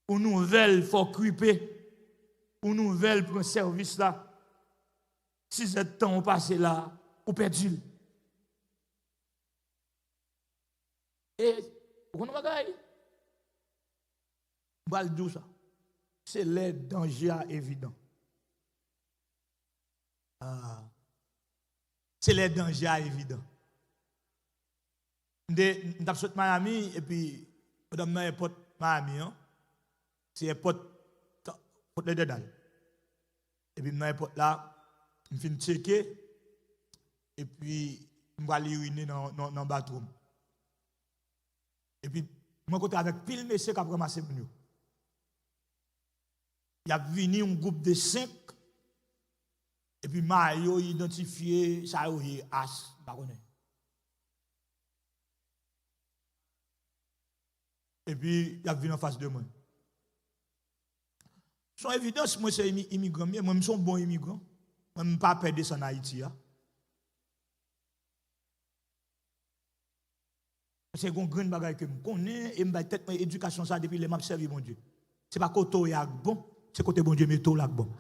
Pour nouvelle, il faut criper. Pour nouvelle, pour un service là. Si ce temps passé là, ou perdu. Et, vous comprenez? Baldou ça. C'est les dangers évidents. C'est les dangers évidents. Nous avons sauté Miami et puis nous avons un pote Miami. C'est un pote de dedans. Et puis nous avons un pote là, je finis de checker et puis je vais aller uriner dans le bathroom. Et puis je suis avec pile messieurs qui ont ramassé pour nous. Il y a venu un groupe de 5. Et puis, Mario identifié, ça y est, as, et puis, il a venu en face de moi. Son évidence, moi, c'est immigrant. Moi, je suis un bon immigrant. Moi, je ne pas perdre ça en Haïti. C'est un grand bagage que je connais et je peut-être mon éducation ça depuis les m'a servi mon Dieu. Ce n'est pas côté où il y a bon, c'est côté bon Dieu, mais tout là bon.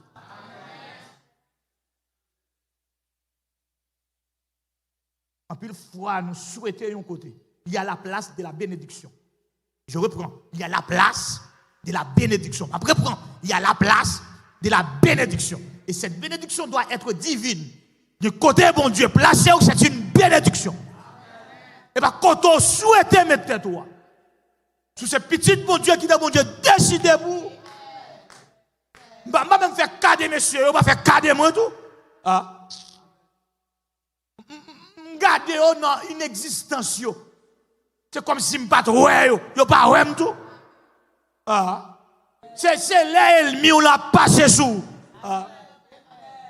En plus, fois, nous souhaitons un côté. Il y a la place de la bénédiction. Je reprends. Il y a la place de la bénédiction. Après, reprends. Il y a la place de la bénédiction. Et cette bénédiction doit être divine. Du côté, bon Dieu, placé où c'est une bénédiction. Et bien, quand on souhaite mettre toi, sous ce petit bon Dieu qui est bon Dieu, décidez vous. Je ne vais pas même faire cadeau, monsieur. Je ne vais pas faire cadeau, moi, tout. Ah. Gardez dans une existence. C'est comme si je ne pas ouais, yo pas ouais tout. Ah. C'est l'ennemi ou la passé sous. Ah.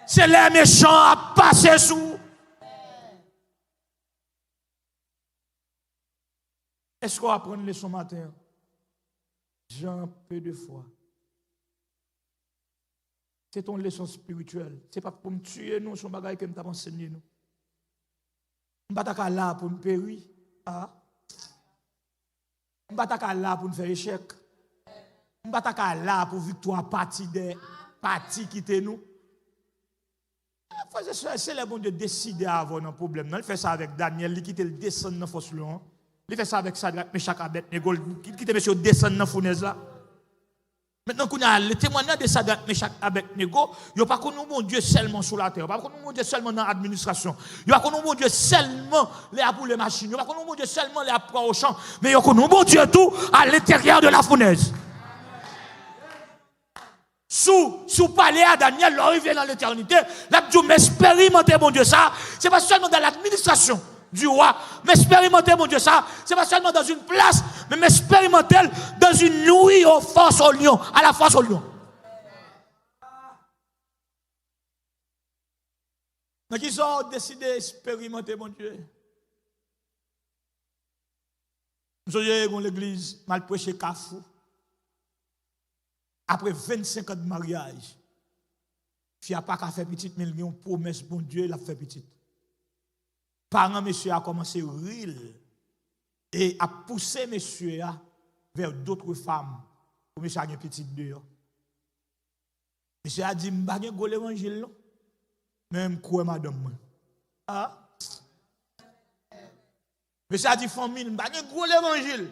C'est les méchants à passer sous. Est-ce qu'on va prendre une leçon matin? J'ai un peu de foi. C'est ton leçon spirituelle. Ce n'est pas pour me tuer, nous, son bagage que nous t'avons enseigné. Nous ne sommes pas là pour nous périr. Nous ne sommes pas là pour nous faire échec. Nous ne sommes pas là pour victoire partie des partis quitter nous. C'est le bon de décider à avoir un problème. Il fait ça avec Daniel, il quitte le descendre dans Fosse Lion. Il fait ça avec Sadrach, Meshach, Abednego, il quitte monsieur descendre dans Fournaise là. Maintenant qu'on a le témoignage de Sadrach, Meshach, Abednego, il n'y a pas qu'on nous bon Dieu seulement sur la terre, il n'y a pas qu'on nous bon Dieu seulement dans l'administration, il n'y a pas qu'on nous bon Dieu seulement pour les machines, il n'y a pas qu'on nous bon Dieu seulement pour au champ, mais il y a qu'on nous bon Dieu tout à l'intérieur de la fournaise. Sous parler à Daniel, l'arrivée dans l'éternité, là, Dieu m'expérimenter, mon Dieu, ça, c'est pas seulement dans l'administration du roi, m'expérimenter, mon Dieu, ça, c'est pas seulement dans une place, mais m'expérimenter dans une nuit aux forces au lion, à la force au lion. Donc, ils ont décidé d'expérimenter, mon Dieu. Nous avons l'église, mal prêché, Kafou. Après 25 ans de mariage, il n'a pas qu'à faire petite, mais il a une promesse, bon Dieu, il a fait petite. Parents, monsieur, a commencé à rire et a poussé monsieur vers d'autres femmes pour monsieur a une petite dehors. Monsieur a dit, je ne vais pas l'évangile, même quoi, madame. Ah? Monsieur a dit, famille, je ne vais pas l'évangile.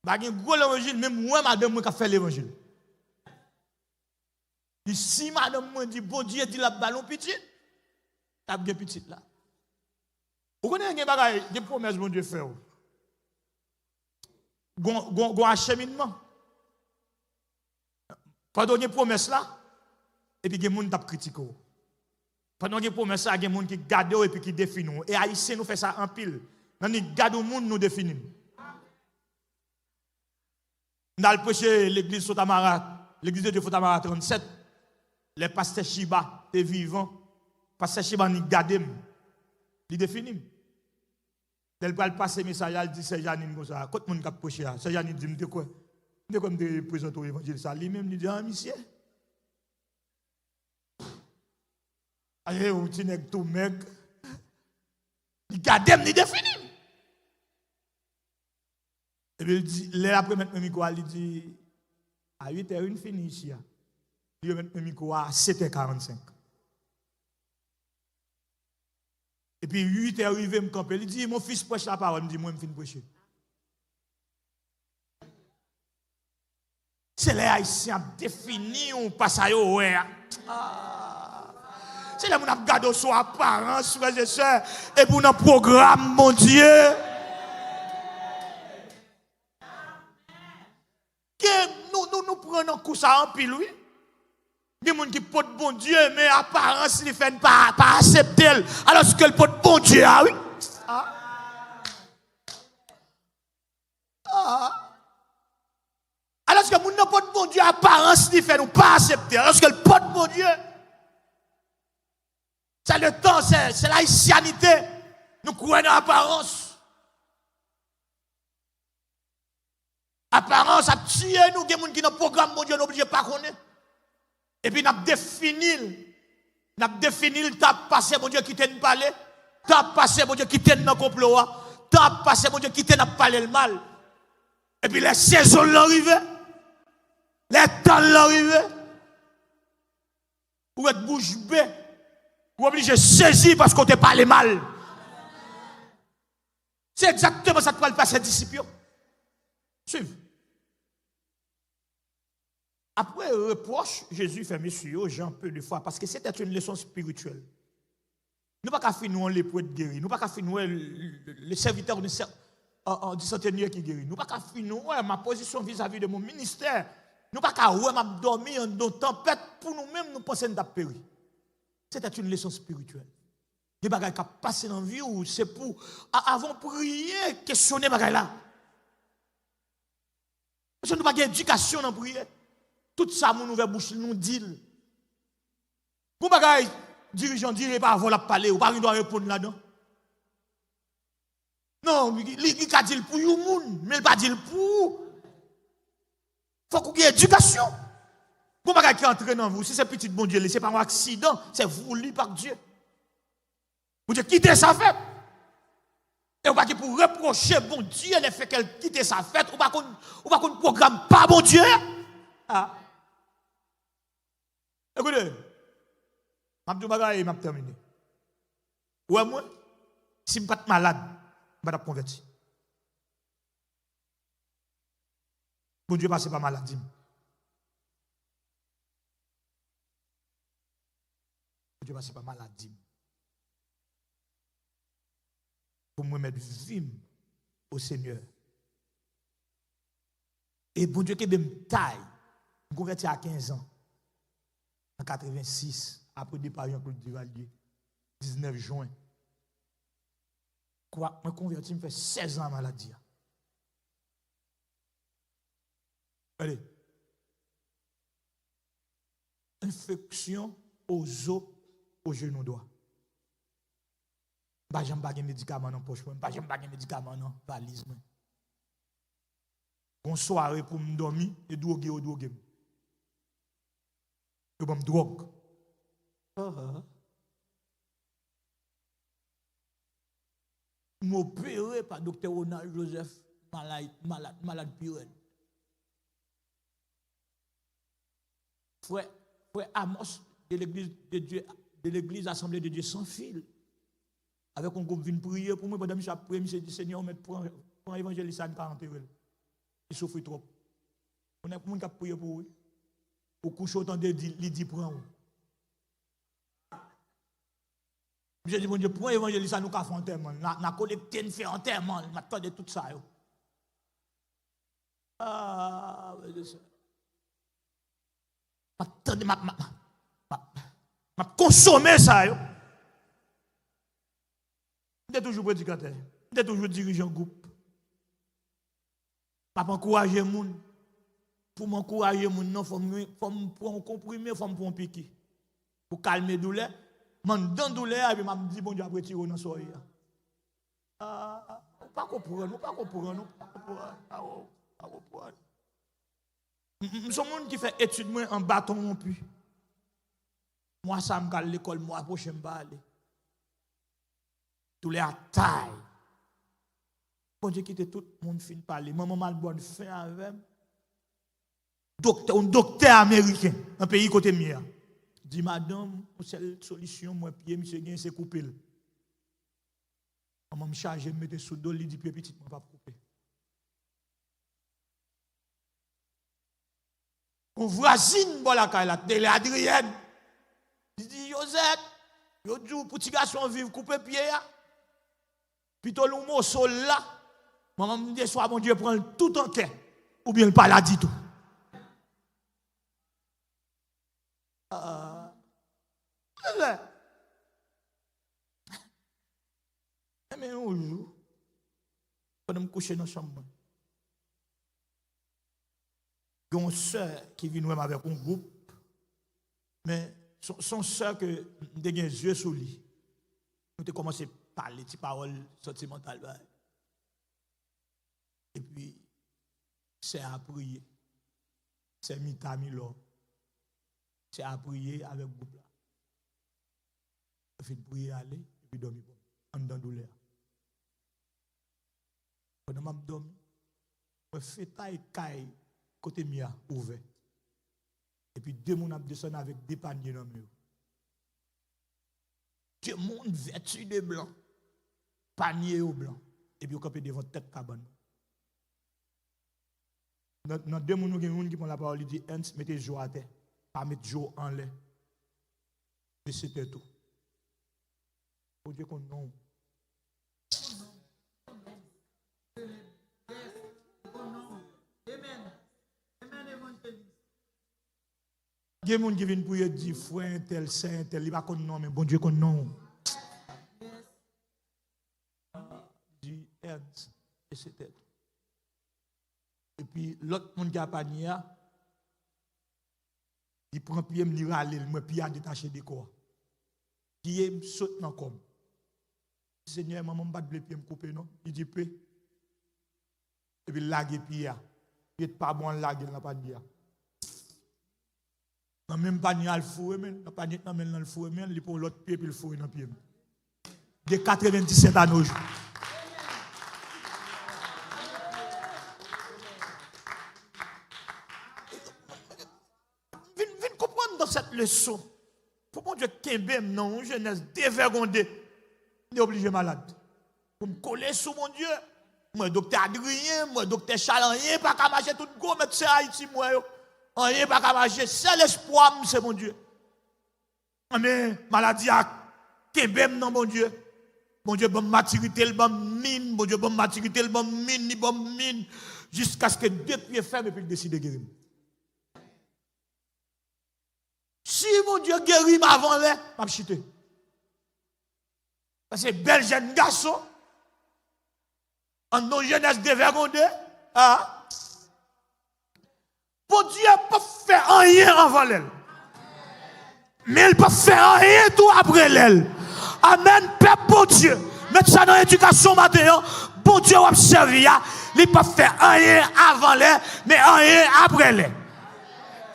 Bah, il y a un gros évangile, même moi, madame, moi, qui a fait l'évangile. Si madame, moi, dit, bon Dieu, dit la ballon petit, t'as bien petit là. Vous connaissez des promesses, bon Dieu, fait. Gon acheminement. Pendant qu'il y a promesse là, et puis il y a des gens qui critiquent. Pendant qu'il y a promesse là, il y a des gens qui gardent et puis qui définissent. Et Haïtiens nous fait ça en pile. Nous gardons le monde, nous définissons. Nous allons prêcher l'église Sotamara, l'église de Sotamara 37. Les pasteurs Chiba, t'es vivant. Pasteur Chiba, nous gardons. Il définit. Dès qu'il passe le message, il dit c'est Janine comme ça. Quand le monde a prêché, c'est Janine dit me quoi? Me comme de présenter l'évangile ça lui-même il dit ah monsieur. Allez, vous tenez tout mec. Il garde il définit. Et puis il dit l'après mettre micro il dit à 8h une fini ici. Il met micro à 7h45. Et puis 8h arrivé me camper, il dit mon fils prêche la parole, il dit moi je finis prêcher. C'est les Haïtiens définis ou pas ça yo ouais. C'est là mon a gardé sur apparence frères et sœurs et pour notre programme mon Dieu. Que nous prenons coup ça en pile oui. Il y a des gens qui portent bon Dieu, mais apparence, ils ne font pas accepter. Alors que le porte bon Dieu, ah oui. Alors que les gens portent bon Dieu, apparence, ils ne font pas accepter. Alors que le porte bon Dieu, c'est le temps, c'est la haïtianité. Nous croyons dans l'apparence. Apparence a tué nous, il y a des gens qui dans le programme bon Dieu, nous n'obligés pas connaître. Et puis, nous avons défini, t'as passé, mon Dieu, qui t'a parlé, t'as passé, mon Dieu, qui t'a dans le complot, t'as passé, mon Dieu, qui t'a parlé le mal. Et puis, les saisons l'arrivée, les temps l'arrivée, ou être bouche bée, ou obligé de saisir parce qu'on t'a parlé mal. C'est exactement ça que va le passer, disciples. Suivez. Après reproche, Jésus fait monsieur Jean peu de fois parce que c'était une leçon spirituelle. Nous pas qu'à finir les prêtres guéris, nous pas qu'à finir les serviteurs du centenaire qui guérit. Nous pas qu'à finir ma position vis-à-vis de mon ministère. Nous pas qu'à m'a dormi en nos tempêtes pour nous-mêmes nous penser d'être péri. C'était une leçon spirituelle. Des bagages qui passent dans la vie ou c'est pour avant prier questionner bagages là. Parce que nous pas d'éducation dans prier. Tout ça, mon ouvert bouche, nous dit. Pour bagaille, dirigeant dit, pas avant la parler, ou pas il doit répondre là-dedans. Non, il a dit pour vous, mais il pas dit pour. Il faut qu'il y ait éducation. Pour bagaille qui entre dans vous, si c'est petit bon Dieu, ce n'est pas un accident, c'est voulu par Dieu. Vous dites, quittez sa fête. Et on va dire pour reprocher bon Dieu le fait qu'elle quitte sa fête, ou pas qu'on programme pas bon Dieu. Ah. Écoutez, je vais vous terminer. Ouais, moi, si je ne suis pas malade, je vais me convertir. Bon Dieu, passe pas maladie. Bon Dieu, passe pas maladie. Pour me mettre vie au Seigneur. Et bon Dieu, qui me taille, je me convertis à 15 ans. En 86, après le départ de Claude Duvalier, 19 juin. Quoi, je me convertis, je fais 16 ans à maladie. Allez. Infection aux os, aux genoux droits. Je n'ai pas de médicaments dans la poche, je n'ai pas de médicaments dans la valise. Une soirée pour me dormir et droguer ou droguer. Je vais me drogue. Je m'opéré par Dr. Ronald Joseph, malade pyrène. Frère Amos de l'église de Dieu, de l'église Assemblée de Dieu sans fil. Avec un groupe vient prier pour moi, pendant que je prie, je dis Seigneur, prends l'évangéliste à 40 euros. Il souffre trop. On a qui a prié pour lui. Pour coucher autant de il dit prends. Je dis mon Dieu, prends l'évangéliste à nous qu'à faire enterrement. N'a collecté, nous fait enterrement, m'attend de tout ça. Ah, Attendez, m'a consommé ça. Je suis toujours prédicateur. Je suis toujours dirigeant groupe. Je encourager les gens. Pour m'encourager les gens, il faut me prendre un comprimé, il faut me prendre un piqué. Pour calmer la douleur. Je me donne douleur et je me dis, bon Dieu, après tirer dans le soleil. Pas comprendre, pas comprendre, pas comprendre. Je suis un monde qui fait études en bâton rompu. Moi, ça me gagne l'école, moi, prochain, je vais aller. Tous les tailles. Bon Dieu, quitte tout le monde fin de parler. Maman Malbonne fin avec un docteur américain, un pays côté mien. Dit, madame, seule solution, moi, pied, monsieur, c'est couper. Maman me charge, me mettre sous dos, il dit, pied petit, moi, pas couper. On voisine, bon, la télé Adrienne. Il dit, Joseph, yo dit, pour petit garçon vivre, couper pied, puis tout le monde sol là. Maman me dit, soit mon Dieu prend tout en quai, ou bien le paladis tout. Mais un jour, quand je me couche dans la chambre, il y a une soeur qui vient avec un groupe, mais son soeur que j'ai les yeux sur lui. Nous avons commencé à parler de paroles sentimentales. Et puis, c'est à prier. C'est mi-tamilo. C'est à prier avec le groupe là. Je fais prier aller, et puis dormir. En dedans douleur. Pendant que je dors, je fais taille caille côté mia ouvert. Et puis deux personnes descendent avec des paniers dans le mur. Deux monde vêtus de blanc, panier au blanc, et puis on campe devant tête cabane. Dans deux personnes qui prennent la parole, ils disent Hans, mettez jour à terre, pas mettre jour en l'air. Et c'était tout. Pour Dieu qu'on non. Il y a des gens qui viennent pour dire frère, tel, saint, tel, il va qu'on non, mais bon Dieu qu'on non. Dit Ernst, et c'était. Et puis l'autre monde qui a panier, il prend pied, il râle, il pied à détacher des corps. Pied saute dans comme. Seigneur, maman m'a pas de pied me couper non, il dit peu. Et puis lague pied. Il n'est pas bon lague dans la panier. Dans même panier al fouet men, dans panier dans le fouet men, il prend l'autre pied puis le fouet dans pied. De 97 à nos jours. Viens comprendre dans cette leçon. Pour mon Dieu Kembe non, jeunesse dévergondée, n'est obligé malade. Pour me coller sous mon Dieu. Moi docteur Adrien, moi docteur Chalanien, pas qu'à marcher tout gros médecin Haïti moi yo. Rien pas qu'à marcher, c'est l'espoir, c'est mon Dieu. Mais maladie a Kembem non, mon Dieu. Mon Dieu, bon maturité, le bon mine, mon Dieu, bon maturité, le bon mine, le bon mine, jusqu'à ce que deux pieds ferment et puis il décide de guérir. Si mon Dieu guérit avant là, je vais chuter. Parce que bel jeune garçon, en nos jeunesse dévergondée, bon Dieu ne peut pas faire rien avant elle. Mais il peut faire rien tout après elle. Amen, Père bon Dieu. Mettez ça dans l'éducation matin. Bon Dieu va servir. Il ne peut pas faire rien avant elle, mais rien après elle.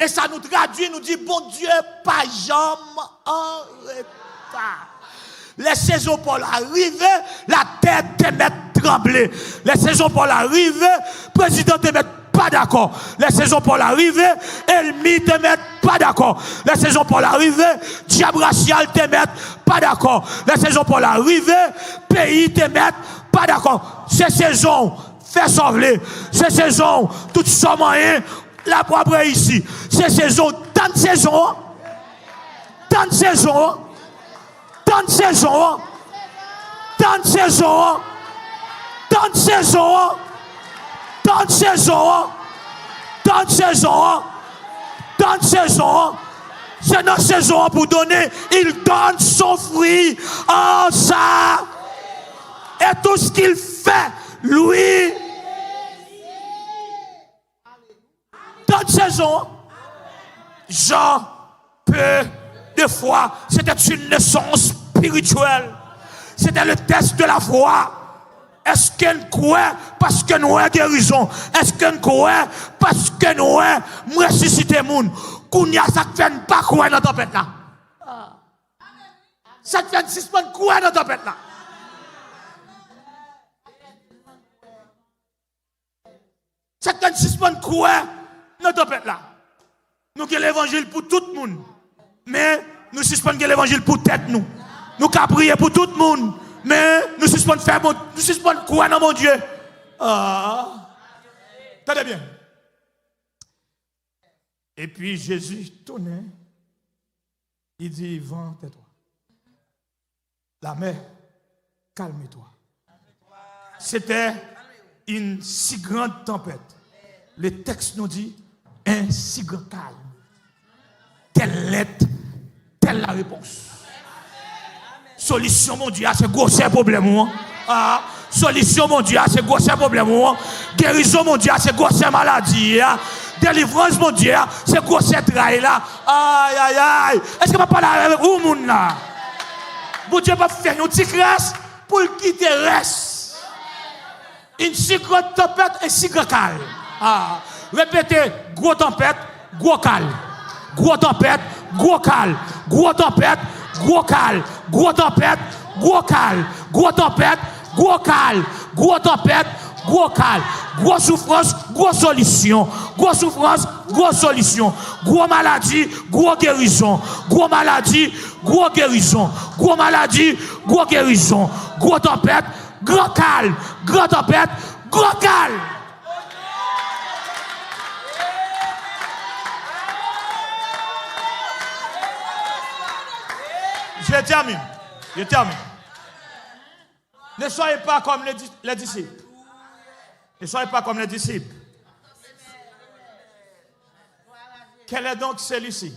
Et ça nous traduit, nous dit, bon Dieu, pas jamais en retard. Les saisons pour l'arrivée, la tête te met trembler. Les saisons pour l'arrivée, président te met pas d'accord. Les saisons pour l'arrivée, ennemi te met pas d'accord. Les saisons pour l'arrivée, diable racial te met pas d'accord. Les saisons pour l'arrivée, pays te met pas d'accord. Ces saisons, fait sauver. Ces saisons, toutes sont moyens, la propre ici. Ces saisons, tant de saisons, tant de saisons, tant de saisons, tant de saisons, tant de saisons, tant de saisons, tant de saisons, donne saison. C'est dans saison pour donner. Il donne son fruit en ça. Et tout ce qu'il fait, lui, dans saison, Jean peu de fois, c'était une naissance spirituelle. C'était le test de la foi. Est-ce qu'on croit parce que nous avons guérison? Est-ce qu'on croit parce que nous avons ressuscité le monde? Qu'on y a ça qui fait pas croire dans la tempête là. Ça fait suspendre croire dans la tempête là. Ça fait suspendre croire dans la tempête là. Nous avons l'évangile pour tout le monde. Mais nous suspendons l'évangile pour tête nous. Nous avons prié pour tout le monde. Mais nous suspendons quoi dans mon Dieu? Tenez bien. Et puis Jésus tournait. Il dit, vent, tais-toi. La mer, calme-toi. C'était une si grande tempête. Le texte nous dit, un si grand calme. Telle lettre, telle la réponse. Solution, mon Dieu, c'est gros problème. Solution, mon Dieu, c'est gros problème. Guérison, mon Dieu, c'est gros maladie. Délivrance, mon Dieu, c'est gros travail là. Aïe, aïe, aïe. Est-ce que je peux parler avec vous, mon là? Mon Dieu va faire une petite grâce pour le quitter reste. Une si grande tempête et si grand calme. Répétez, gros tempête, gros calme. Gros tempête, gros calme. Gros tempête, gros calme. Gros tempête, gros calme. Gros tempête, gros calme. Gros tempête, gros calme. Gros souffrance, gros solution. Gros souffrance, gros solution. Gros maladie, gros guérison. Gros maladie, gros guérison. Gros maladie, gros guérison. Gros tempête, gros calme. Gros tempête, gros calme. Je termine. Je termine. Ne soyez pas comme les disciples. Ne soyez pas comme les disciples. Quel est donc celui-ci?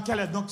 Quel est donc